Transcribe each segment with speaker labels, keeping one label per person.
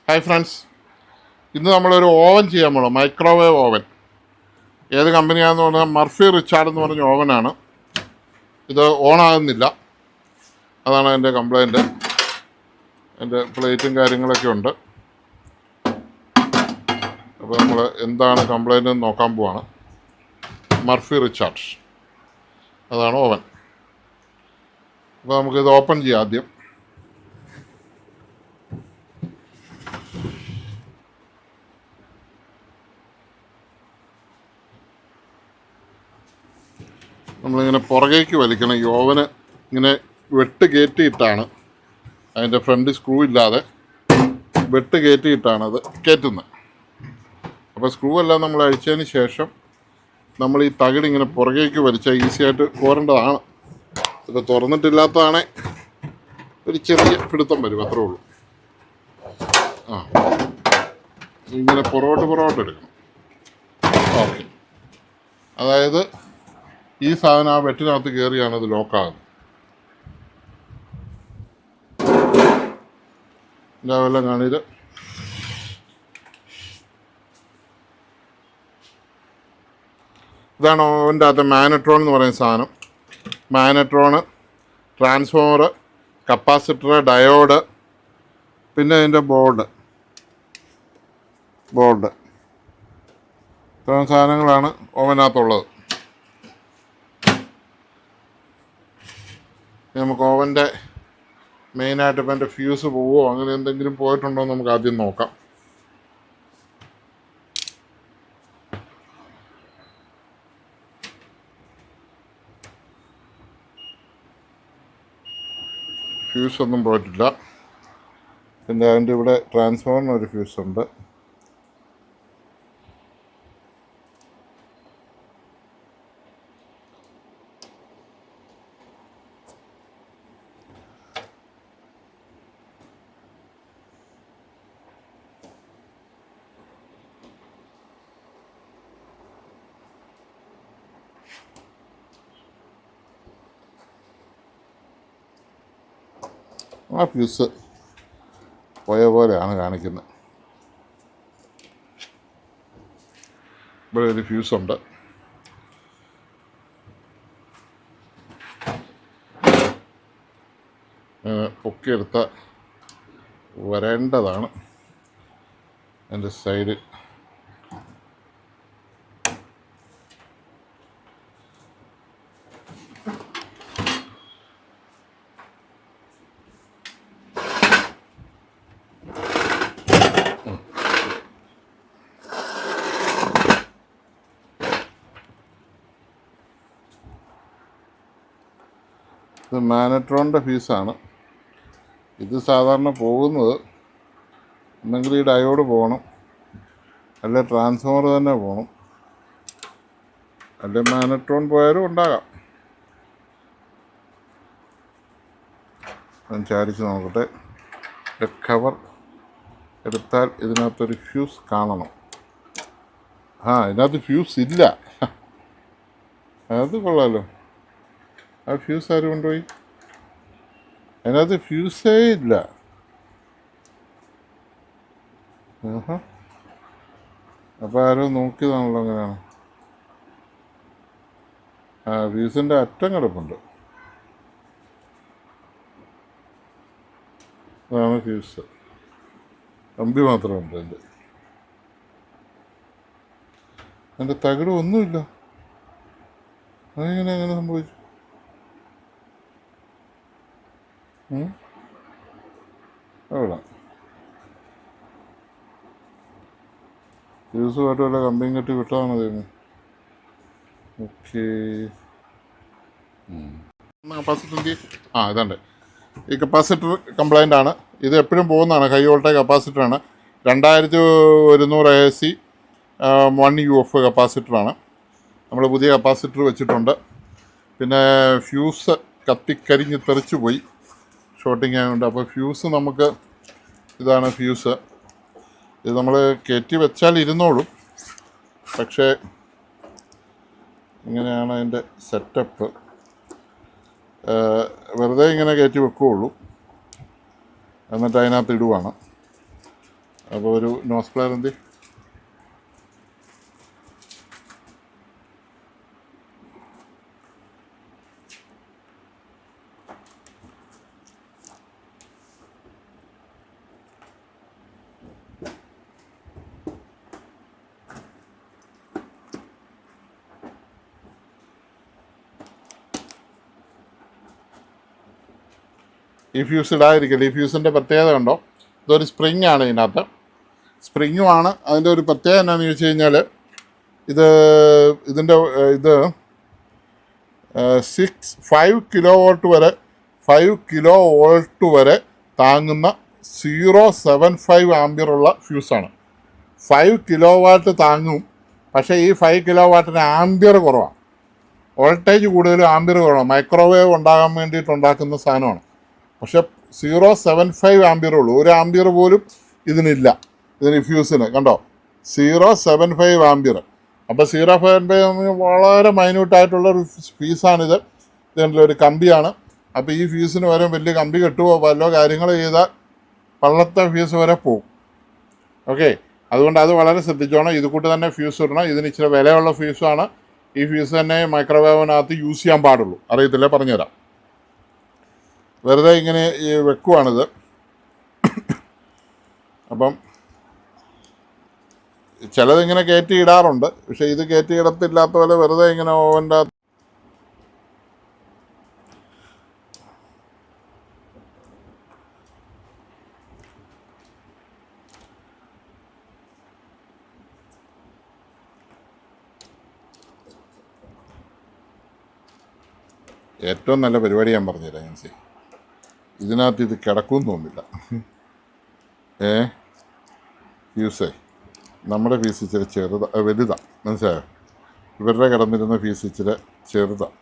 Speaker 1: Hi friends, ഇന്ന് നമ്മളൊരു oven ചെയ്യാൻ പോകണം. Microwave oven. ഏത് കമ്പനിയാണെന്ന് പറഞ്ഞാൽ മർഫി റിച്ചാർഡ് എന്ന് പറഞ്ഞ ഓവനാണ്. ഇത് ഓണാകുന്നില്ല, അതാണ് എൻ്റെ കംപ്ലൈൻറ്റ്. എൻ്റെ പ്ലേറ്റും കാര്യങ്ങളൊക്കെ ഉണ്ട്. അപ്പോൾ നമ്മൾ എന്താണ് കംപ്ലൈൻറ്റ് എന്ന് നോക്കാൻ പോവാണ്. മർഫി റിച്ചാർഡ്, അതാണ് ഓവൻ. അപ്പോൾ നമുക്കിത് ഓപ്പൺ ചെയ്യാം. ആദ്യം നമ്മളിങ്ങനെ പുറകേക്ക് വലിക്കണം. ഈ ഓവന് ഇങ്ങനെ വെട്ട് കയറ്റിയിട്ടാണ്, അതിൻ്റെ ഫ്രണ്ട് സ്ക്രൂ ഇല്ലാതെ വെട്ട് കയറ്റിയിട്ടാണ് അത് കയറ്റുന്നത്. അപ്പോൾ സ്ക്രൂ എല്ലാം നമ്മൾ അഴിച്ചതിന് ശേഷം നമ്മൾ ഈ തകിടിങ്ങനെ പുറകേക്ക് വലിച്ചാൽ ഈസിയായിട്ട് കോരേണ്ടതാണ്. ഇത് തുറന്നിട്ടില്ലാത്തതാണെ ഒരു ചെറിയ പിടുത്തം വരും, അത്രേ ഉള്ളൂ. ഇങ്ങനെ പുറകോട്ട് എടുക്കണം. ഓക്കെ, അതായത് ഈ സാധനം ആ വെട്ടിനകത്ത് കയറിയാണ് ഇത് ലോക്കാകുന്നത്. ഇതെല്ലാം കാണിത്. ഇതാണ് ഓവൻ്റെ അകത്ത് മാഗ്നട്രോൺ എന്ന് പറയുന്ന സാധനം. മാഗ്നട്രോണ്, ട്രാൻസ്ഫോമർ, കപ്പാസിറ്റർ, ഡയോഡ്, പിന്നെ അതിൻ്റെ ബോർഡ് ഇത്രയും സാധനങ്ങളാണ് ഓവനകത്തുള്ളത്. നമുക്ക് ഓവൻ്റെ മെയിനായിട്ട് ഇപ്പം എൻ്റെ ഫ്യൂസ് പോവോ അങ്ങനെ എന്തെങ്കിലും പോയിട്ടുണ്ടോ എന്ന് നമുക്ക് ആദ്യം നോക്കാം. ഫ്യൂസ് ഒന്നും പോയിട്ടില്ല. പിന്നെ അതിൻ്റെ ഇവിടെ ട്രാൻസ്ഫോമറിന് ഒരു ഫ്യൂസ് ഉണ്ട്. ആ ഫ്യൂസ് പോയ പോലെയാണ് കാണിക്കുന്നത്. ഇവിടെ ഒരു ഫ്യൂസുണ്ട്. പൊക്കിയെടുത്ത വരേണ്ടതാണ് എൻ്റെ സൈഡ്. ഇത് മാഗ്നട്രോണിൻ്റെ ഫ്യൂസാണ്. ഇത് സാധാരണ പോകുന്നത് ഒന്നെങ്കിൽ ഈ ഡയോഡ് പോകണം, അല്ലെ ട്രാൻസ്ഫോമർ തന്നെ പോകണം, അല്ലെ മാഗ്നട്രോൺ പോയാലും ഉണ്ടാകാം. ഞാൻ ചാരിച്ച് നോക്കട്ടെ. കവർ എടുത്താൽ ഇതിനകത്തൊരു ഫ്യൂസ് കാണണം. ഇതിനകത്ത് ഫ്യൂസ് ഇല്ല. അത് കൊള്ളാമല്ലോ. ആ ഫ്യൂസ് ആര് കൊണ്ടുപോയി? അതിനകത്ത് ഫ്യൂസേ ഇല്ല. അപ്പോൾ ആരോ നോക്കിയതാണല്ലോ. അങ്ങനെയാണ്. ഫ്യൂസിൻ്റെ അറ്റം കിടപ്പുണ്ട്. അതാണ് ഫ്യൂസ്. കമ്പി മാത്രമുണ്ട്. എൻ്റെ തകിട് ഒന്നുമില്ല. അതെങ്ങനെ അങ്ങനെ സംഭവിച്ചു? അവിടെ ഫ്യൂസുമായിട്ട് വല്ല കമ്പിയും കെട്ടി വിട്ടാൽ മതിയായിരുന്നു. ഓക്കെ, കപ്പാസിറ്ററിൻ്റെ ഇതുണ്ട്. ഈ കപ്പാസിറ്റർ കംപ്ലൈൻ്റ് ആണ്. ഇത് എപ്പോഴും പോകുന്നതാണ്. ഹൈ വോൾട്ടേജ് കപ്പാസിറ്ററാണ്. 2100 AC 1 UF കപ്പാസിറ്ററാണ്. നമ്മൾ പുതിയ കപ്പാസിറ്റർ വെച്ചിട്ടുണ്ട്. പിന്നെ ഫ്യൂസ് കത്തിക്കരിഞ്ഞ് തെറിച്ച് പോയി, ഷോർട്ടിങ് ആയതുകൊണ്ട്. അപ്പോൾ ഫ്യൂസ് നമുക്ക് ഇതാണ് ഫ്യൂസ്. ഇത് നമ്മൾ കയറ്റി വെച്ചാൽ ഇരുന്നോളും, പക്ഷേ ഇങ്ങനെയാണ് അതിൻ്റെ സെറ്റപ്പ്. വെറുതെ ഇങ്ങനെ കയറ്റി വെക്കുകയുള്ളൂ, എന്നിട്ട് അതിനകത്ത് ഇടുവാണ്. അപ്പോൾ ഒരു നോസ് പ്ലെയർ എന്ത് ഈ ഫ്യൂസ് ഇടാതിരിക്കില്ല. ഈ ഫ്യൂസിൻ്റെ പ്രത്യേകത കണ്ടോ, ഇതൊരു സ്പ്രിങ് ആണ്. ഇതിനകത്ത് സ്പ്രിങ്ങുമാണ്. അതിൻ്റെ ഒരു പ്രത്യേകത എന്നാന്ന് ചോദിച്ചു കഴിഞ്ഞാൽ ഇതിൻ്റെ ഇത് 5 കിലോ വോൾട്ട് വരെ താങ്ങുന്ന 0.75 ആംബിയറുള്ള ഫ്യൂസാണ്. 5 കിലോ വാട്ട് താങ്ങും, പക്ഷേ ഈ 5 കിലോ വാട്ടിന് ആംബിയർ കുറവാണ്. വോൾട്ടേജ് കൂടുതലും ആംബിയർ കുറവാണ്. മൈക്രോവേവ് ഉണ്ടാകാൻ വേണ്ടിയിട്ട് ഉണ്ടാക്കുന്ന സാധനമാണ്. പക്ഷെ 0.75 ആംബിയർ ഉള്ളൂ. 1 ആംബിയർ പോലും ഇതിനില്ല. ഇതിന് ഫ്യൂസിന് കണ്ടോ 0.75 ആംബിയർ. അപ്പോൾ 0.75 വളരെ മൈന്യൂട്ടായിട്ടുള്ളൊരു ഫീസാണിത്. ഇതിൻ്റെ ഒരു കമ്പിയാണ്. അപ്പോൾ ഈ ഫ്യൂസിന് വരെ വലിയ കമ്പി കെട്ടുമോ വല്ലോ കാര്യങ്ങൾ ചെയ്താൽ പള്ളത്തെ ഫ്യൂസ് വരെ പോകും. ഓക്കെ, അതുകൊണ്ട് അത് വളരെ ശ്രദ്ധിച്ചോണം. ഇത് കൂട്ട് തന്നെ ഫ്യൂസ് ഇടണം. ഇതിന് ഇച്ചിരി വിലയുള്ള ഫ്യൂസാണ്. ഈ ഫ്യൂസ് തന്നെ മൈക്രോവേവിനകത്ത് യൂസ് ചെയ്യാൻ പാടുള്ളൂ. അറിയത്തില്ല, പറഞ്ഞുതരാം. വെറുതെ ഇങ്ങനെ വെക്കുവാണിത്. അപ്പം ചിലതിങ്ങനെ കയറ്റി ഇടാറുണ്ട്, പക്ഷെ ഇത് കയറ്റി ഇടത്തില്ലാത്ത പോലെ വെറുതെ ഇങ്ങനെ ഓവൻ്റെ ഏറ്റവും നല്ല പരിപാടി ഞാൻ പറഞ്ഞുതരാം. ഞാൻ ഇതിനകത്ത് ഇത് കിടക്കുമെന്ന് തോന്നില്ല. ഫ്യൂസേ നമ്മുടെ ഫീസ് ഇച്ചിരി വലുതാണ്, മനസ്സിലായോ? ഇവരുടെ കിടന്നിരുന്ന ഫീസ് ഇച്ചിരി ചെറുതാണ്.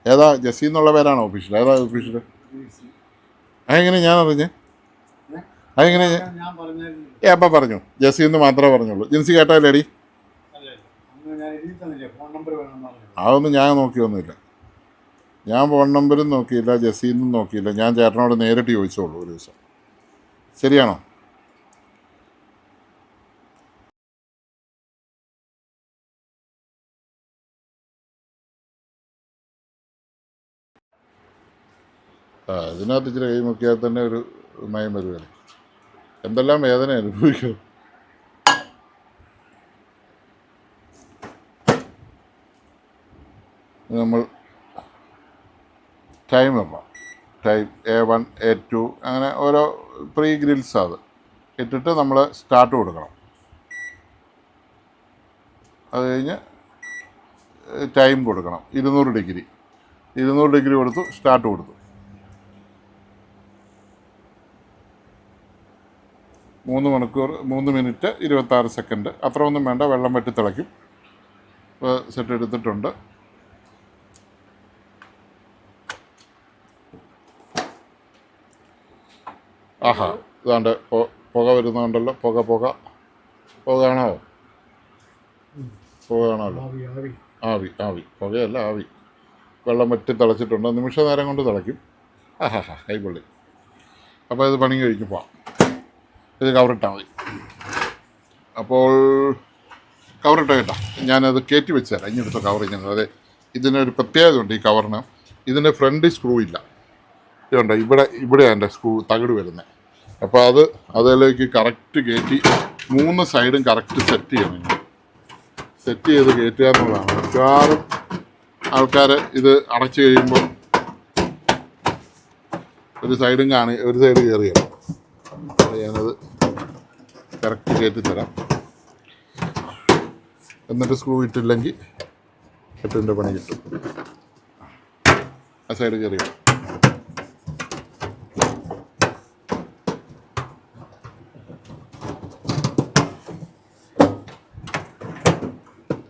Speaker 1: ഏതാ ജസി എന്നുള്ള പേരാണോ ഒഫീഷ്യൽ? ഏതാ ഒഫീഷ്യൽ? അതെങ്ങനെ ഞാൻ അറിഞ്ഞേ? അതെങ്ങനെ അപ്പം പറഞ്ഞു? ജസി എന്ന് മാത്രമേ പറഞ്ഞുള്ളൂ. ജിൻസി കേട്ടല്ലേടി? അതൊന്നും ഞാൻ നോക്കിയൊന്നുമില്ല. ഞാൻ ഫോൺ നമ്പരും നോക്കിയില്ല, ജസീന്നും നോക്കിയില്ല. ഞാൻ ചേട്ടനോട് നേരിട്ട് ചോദിച്ചോളൂ ഒരു ദിവസം. ശരിയാണോ? ഇതിനകത്ത് ഇച്ചിരി കൈ നോക്കിയാൽ തന്നെ ഒരു മയം വരുവല്ലേ. എന്തെല്ലാം വേദന അനുഭവിക്കും. നമ്മൾ ടൈം ഇടണം. ടൈം A1 A2 അങ്ങനെ ഓരോ പ്രീ ഗ്രിൽസ് അത് ഇട്ടിട്ട് നമ്മൾ സ്റ്റാർട്ട് കൊടുക്കണം. അത് കഴിഞ്ഞ് ടൈം കൊടുക്കണം. 200 ഡിഗ്രി കൊടുത്തു, സ്റ്റാർട്ട് കൊടുത്തു. 3 മണിക്കൂർ 3 മിനിറ്റ് 26 സെക്കൻഡ്. അത്ര ഒന്നും വേണ്ട, വെള്ളം വറ്റി തിളയ്ക്കും. ഇപ്പോൾ സെറ്റ് എടുത്തിട്ടുണ്ട്. ആഹാ, ഇതാണ്ട് പുക വരുന്നുണ്ടല്ലോ. പുക കാണാവോ? ആവി പുകയല്ല, ആവി. വെള്ളം വറ്റി തിളച്ചിട്ടുണ്ട്. നിമിഷ നേരം കൊണ്ട് തിളയ്ക്കും. ആഹാ, കൈപൊള്ളി. അപ്പോൾ ഇത് പണി കഴിക്കും പോവാം. ഇത് കവറിട്ടാൽ മതി. അപ്പോൾ കവറിട്ട് കേട്ടോ, ഞാനത് കയറ്റി വെച്ച് തരാം. ഇങ്ങനത്തെ കവർ ഇങ്ങനെ. അതെ, ഇതിനൊരു പ്രത്യേകത ഉണ്ട് ഈ കവറിന്. ഇതിൻ്റെ ഫ്രണ്ട് സ്ക്രൂ ഇല്ല. ഇതുണ്ട്, ഇവിടെയാണ് എൻ്റെ സ്ക്രൂ തകിട് വരുന്നത്. അപ്പോൾ അതിലേക്ക് കറക്റ്റ് കയറ്റി 3 സൈഡും കറക്റ്റ് സെറ്റ് ചെയ്യണം. സെറ്റ് ചെയ്ത് കയറ്റുക എന്നുള്ളതാണ്. മിക്കവാറും ആൾക്കാർ ഇത് അടച്ചു കഴിയുമ്പോൾ ഒരു സൈഡ് കയറിയാണ്. ഞാനത് കറക്റ്റ് കയറ്റി തരാം. എന്നിട്ട് സ്ക്രൂ ഇട്ടില്ലെങ്കിൽ കെട്ടിൻ്റെ പണി കിട്ടും. ആ സൈഡ് കയറിയാണ്.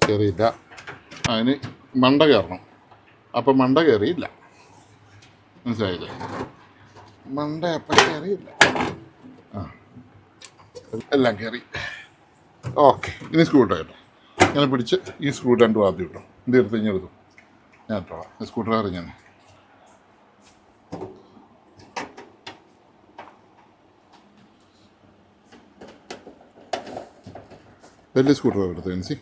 Speaker 1: കയറിയില്ല. അതിന് മണ്ട കയറണം. അപ്പം മണ്ട കയറിയില്ല, മനസ്സിലായില്ലേ? മണ്ട അപ്പം കയറിയില്ല. എല്ലാം കയറി. ഓക്കെ, ഇനി സ്ക്രൂ ഇട്ടോ കേട്ടോ. ഇങ്ങനെ പിടിച്ച് ഈ സ്ക്രൂ രണ്ടും ആദ്യം ഇട്ടോ. എന്ത് എടുത്ത് ഇങ്ങെടുത്തു ഞാൻ ഇട്ടോളാം. സ്ക്രൂ ഡ്രൈവർ ഞാൻ വലിയ സ്ക്രൂ ഡ്രൈവർ എടുത്ത് എൻസി.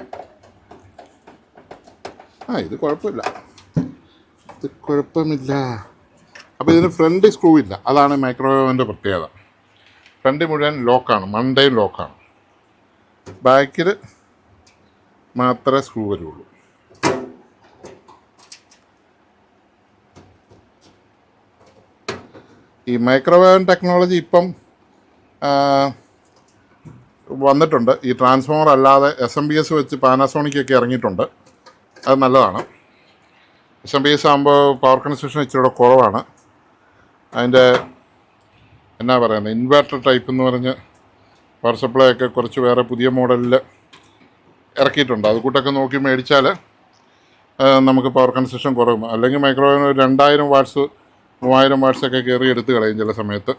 Speaker 1: ഇത് കുഴപ്പമില്ല, ഇത് കുഴപ്പമില്ല. അപ്പോൾ ഇതിന് ഫ്രണ്ട് സ്ക്രൂ ഇല്ല, അതാണ് മൈക്രോവേവിൻ്റെ പ്രത്യേകത. ഫ്രണ്ട് മുഴുവൻ ലോക്കാണ്, മണ്ടയും ലോക്കാണ്. ബാക്കിൽ മാത്രമേ സ്ക്രൂ വരുള്ളൂ. ഈ മൈക്രോവേവ് ടെക്നോളജി ഇപ്പം വന്നിട്ടുണ്ട്. ഈ ട്രാൻസ്ഫോമർ അല്ലാതെ SMPS വെച്ച് പാനാസോണിക്കൊക്കെ ഇറങ്ങിയിട്ടുണ്ട്. അത് നല്ലതാണ്. SMPS ആകുമ്പോൾ പവർ കൺസപ്ഷൻ ഇച്ചിരി കുറവാണ്. അതിൻ്റെ എന്നാ പറയുന്നത്, ഇൻവെർട്ടർ ടൈപ്പ് എന്ന് പറഞ്ഞ് പവർ സപ്ലൈ ഒക്കെ കുറച്ച് വേറെ പുതിയ മോഡലിൽ ഇറക്കിയിട്ടുണ്ട്. അത് കൂട്ടൊക്കെ നോക്കി മേടിച്ചാൽ നമുക്ക് പവർ കൺസപ്ഷൻ കുറവും. അല്ലെങ്കിൽ മൈക്രോവേവ് 2000 വാട്ട്സ് 3000 വാട്ട്സൊക്കെ കയറി എടുത്ത് കളയും ചില സമയത്ത്.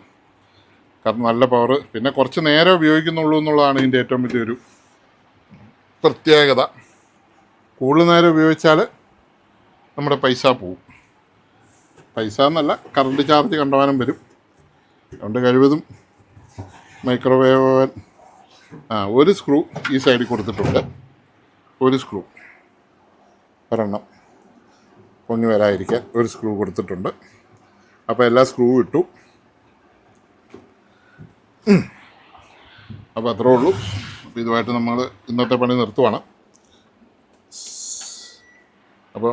Speaker 1: കാരണം നല്ല പവർ, പിന്നെ കുറച്ച് നേരം ഉപയോഗിക്കുന്നുള്ളൂ എന്നുള്ളതാണ് ഇതിൻ്റെ ഏറ്റവും വലിയൊരു പ്രത്യേകത. കൂടുതൽ നേരം ഉപയോഗിച്ചാൽ നമ്മുടെ പൈസ പോവും. പൈസ എന്നല്ല, കറണ്ട് ചാർജ് കണ്ടവാനും വരും. അതുകൊണ്ട് കഴിവതും മൈക്രോവേവ് ഓവൻ ഒരു സ്ക്രൂ ഈ സൈഡിൽ കൊടുത്തിട്ടുണ്ട്. ഒരു സ്ക്രൂ ഒരെണ്ണം പൊങ്ങി വരാതിരിക്കാൻ ഒരു സ്ക്രൂ കൊടുത്തിട്ടുണ്ട്. അപ്പോൾ എല്ലാ സ്ക്രൂ ഇട്ടു. അപ്പോൾ അത്രേ ഉള്ളൂ. അപ്പോൾ ഇതുമായിട്ട് നമ്മൾ ഇന്നത്തെ പണി നിർത്തുവാണ്. അപ്പോൾ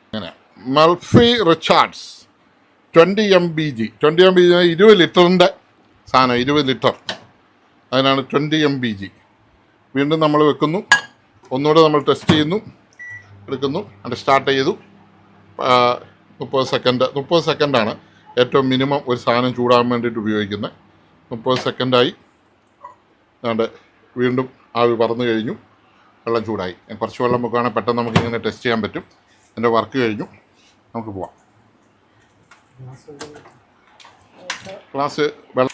Speaker 1: അങ്ങനെ മൾഫി റിച്ചാർഡ്സ് 20 MBG 20 ലിറ്ററിൻ്റെ സാധനം, 20 ലിറ്റർ. അതിനാണ് 20 MBG. വീണ്ടും നമ്മൾ വെക്കുന്നു, ഒന്നുകൂടെ നമ്മൾ ടെസ്റ്റ് ചെയ്യുന്നു, എടുക്കുന്നു, അത് സ്റ്റാർട്ട് ചെയ്തു. 30 സെക്കൻഡാണ് ഏറ്റവും മിനിമം ഒരു സാധനം ചൂടാകാൻ വേണ്ടിയിട്ട് ഉപയോഗിക്കുന്നത്. 30 സെക്കൻഡായി. അതുകൊണ്ട് വീണ്ടും ആവി പറന്നു കഴിഞ്ഞു, വെള്ളം ചൂടായി. കുറച്ച് വെള്ളം വെക്കുകയാണെങ്കിൽ പെട്ടെന്ന് നമുക്കിങ്ങനെ ടെസ്റ്റ് ചെയ്യാൻ പറ്റും. എൻ്റെ വർക്ക് കഴിഞ്ഞു, നമുക്ക് പോവാം. ഗ്ലാസ് വെള്ളം